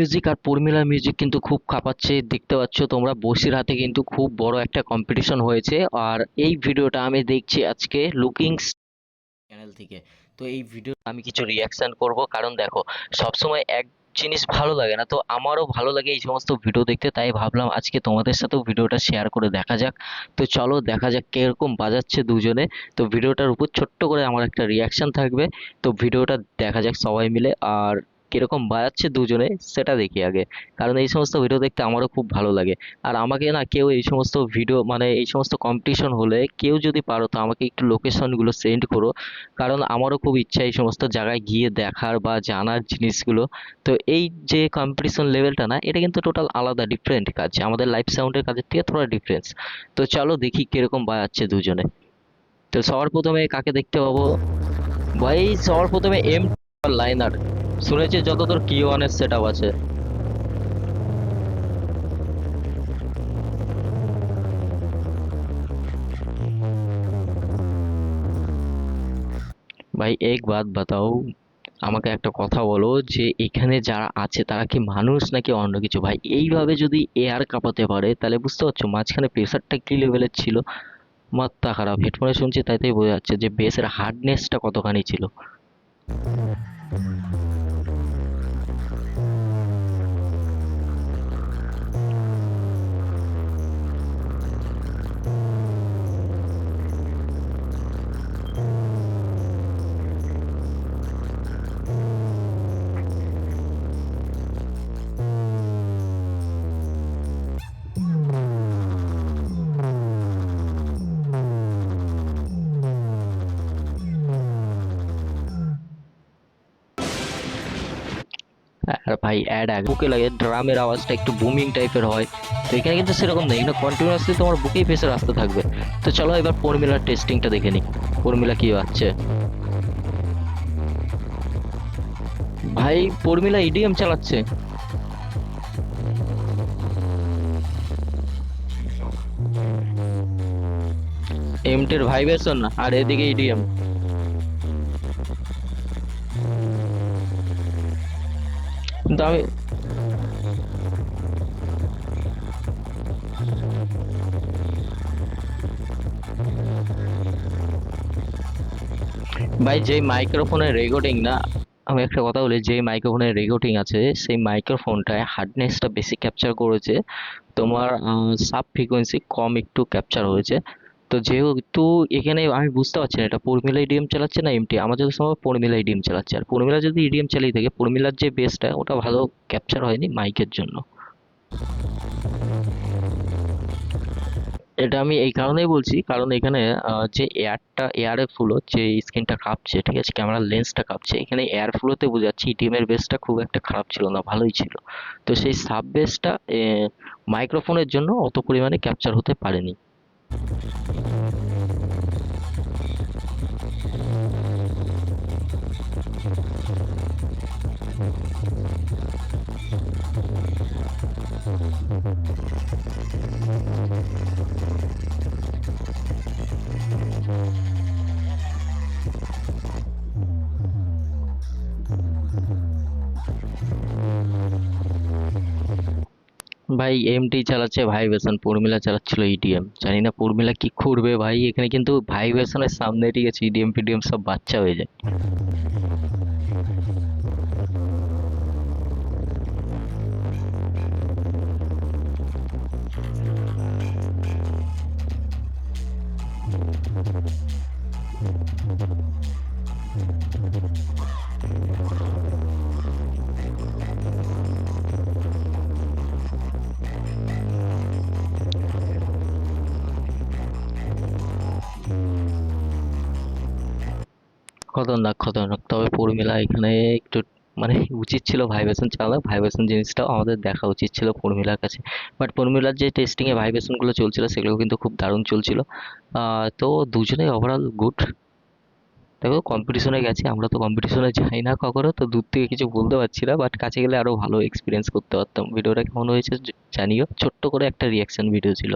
Music আর পর্মিলার music কিন্তু খুব কাঁপাচ্ছে, দেখতে পাচ্ছ তোমরা। বসিরহাটে কিন্তু খুব বড় একটা কম্পিটিশন হয়েছে, আর এই ভিডিওটা আমি দেখছি আজকে লুকিং চ্যানেল থেকে। তো এই ভিডিও আমি কিছু রিয়াকশন করব, কারণ দেখো সবসময় এক জিনিস ভালো লাগে না, তো আমারও ভালো লাগে এই সমস্ত ভিডিও দেখতে, তাই ভাবলাম আজকে তোমাদের সাথেও ভিডিওটা শেয়ার করে দেখা যাক। তো চলো দেখা যাক কিরকম বাজাচ্ছে দুজনে। তো ভিডিওটার উপর ছোট্ট করে আমার একটা রিয়াকশন থাকবে, তো ভিডিওটা দেখা যাক সবাই মিলে। আর কিরকম বাজাচ্ছে দুজনে সেটা দেখি আগে, কারণ এই সমস্ত ভিডিও দেখতে আমারও খুব ভালো লাগে। আর আমাকে না কেউ এই সমস্ত ভিডিও মানে এই সমস্ত কম্পিটিশন হলে কেউ যদি পারো তো আমাকে একটু লোকেশনগুলো সেন্ড করো, কারণ আমারও খুব ইচ্ছা এই সমস্ত জায়গায় গিয়ে দেখার বা জানার জিনিসগুলো। তো এই যে কম্পিটিশন লেভেলটা না, এটা কিন্তু টোটাল আলাদা ডিফারেন্ট কাজ, আমাদের লাইভ সাউন্ডের কাজের থেকে থোড়া ডিফারেন্স। তো চলো দেখি কিরকম বাজাচ্ছে দুজনে। তো সবার প্রথমে কাকে দেখতে পাবো? ভাই সবার প্রথমে লাইনার, শুনেছি যতদূর কি ওয়ানের সেট আপ আছে। ভাই এক বাত বাতাও, আমাকে একটা কথা বলো যে এখানে যারা আছে তারা কি মানুষ নাকি অন্য কিছু? ভাই এইভাবে যদি এয়ার কাঁপাতে পারে তাহলে বুঝতে পারছো মাঝখানে প্রেসারটা কি লেভেলের ছিল। মাথা খারাপ, হেডফোনে শুনছি তাই তাই বোঝা যাচ্ছে যে বেসের হার্ডনেসটা কতখানি ছিল। আর ভাই অ্যাড আগে বুকে লাগে, ড্রামের আওয়াজটা একটু বুমিং টাইপের হয়। তো এখানে কিন্তু সেরকম নেই, এখানে কন্টিনিউয়াসলি তোমার বুকেই প্রেসার আসতে থাকবে। তো চলো এবার ফর্মুলার টেস্টিংটা দেখে নিই, ফর্মুলা কি হচ্ছে। ভাই ফর্মুলা ইডিএম চালাচ্ছে। এমটের ভাইব্রেশন আর এদিকে ইডিএম। কিন্তু আমি ভাই যে মাইক্রোফোনের রেকর্ডিং না, আমি একটা কথা বলি, যে মাইক্রোফোনের রেকর্ডিং আছে সেই মাইক্রোফোনটায় হার্ডনেসটা বেশি ক্যাপচার করেছে, তোমার সাব ফ্রিকোয়েন্সি কম একটু ক্যাপচার হয়েছে। তো যেহেতু এখানে আমি বুঝতে পারছি না এটা ফর্মুলা ইডিএম চালাচ্ছে না এমটি, আমার যত সময় ফর্মুলা ইডিএম চালাচ্ছে। আর ফর্মুলা যদি ইডিএম চালিয়ে থাকে, ফর্মুলার যে বেসটা ওটা ভালো ক্যাপচার হয়নি মাইকের জন্য। এটা আমি এই কারণেই বলছি, কারণ এখানে যে এয়ারে ফ্লো, যে স্ক্রিনটা কাঁপছে, ঠিক আছে, ক্যামেরার লেন্সটা কাঁপছে, এখানে এয়ার ফ্লোতে বোঝাচ্ছি ইডিএম এর বেসটা খুব একটা খারাপ ছিল না, ভালোই ছিল। তো সেই সাব বেসটা মাইক্রোফোনের জন্য অত পরিমাণে ক্যাপচার হতে পারেনি। ভাই এমটি চালাচ্ছে ভাইব্রেশন, উর্মিলা চালাচ্ছিল ইডিএম, জানি না উর্মিলা কি করবে ভাই। এখানে কিন্তু ভাইব্রেশনের সামনে ঠিক আছে ইডিএম ফিডিএম সব বাচ্চা হয়ে যায়। খতরনাক খতরনাক, তবে উর্মিলা এখানে একটু মানে উচিত ছিল ভাইব্রেশন চালানো, ভাইব্রেশন জিনিসটাও আমাদের দেখা উচিত ছিল উর্মিলার কাছে। বাট উর্মিলার যে টেস্টিং এ ভাইব্রেশন গুলো চলছিল সেগুলো কিন্তু খুব দারুণ চলছিল। তো দুজনেই ওভারঅল গুড। দেখো কম্পিটিশনে গেছি, আমরা তো কম্পিটিশনে যাই না কখনো, তো দূর থেকে কিছু বলতে পারছি না, বাট কাছে গেলে আরো ভালো এক্সপিরিয়েন্স করতে পারতাম। ভিডিওটা কেমন হয়েছে জানিও, ছোট্ট করে একটা রিয়াকশন ভিডিও ছিল।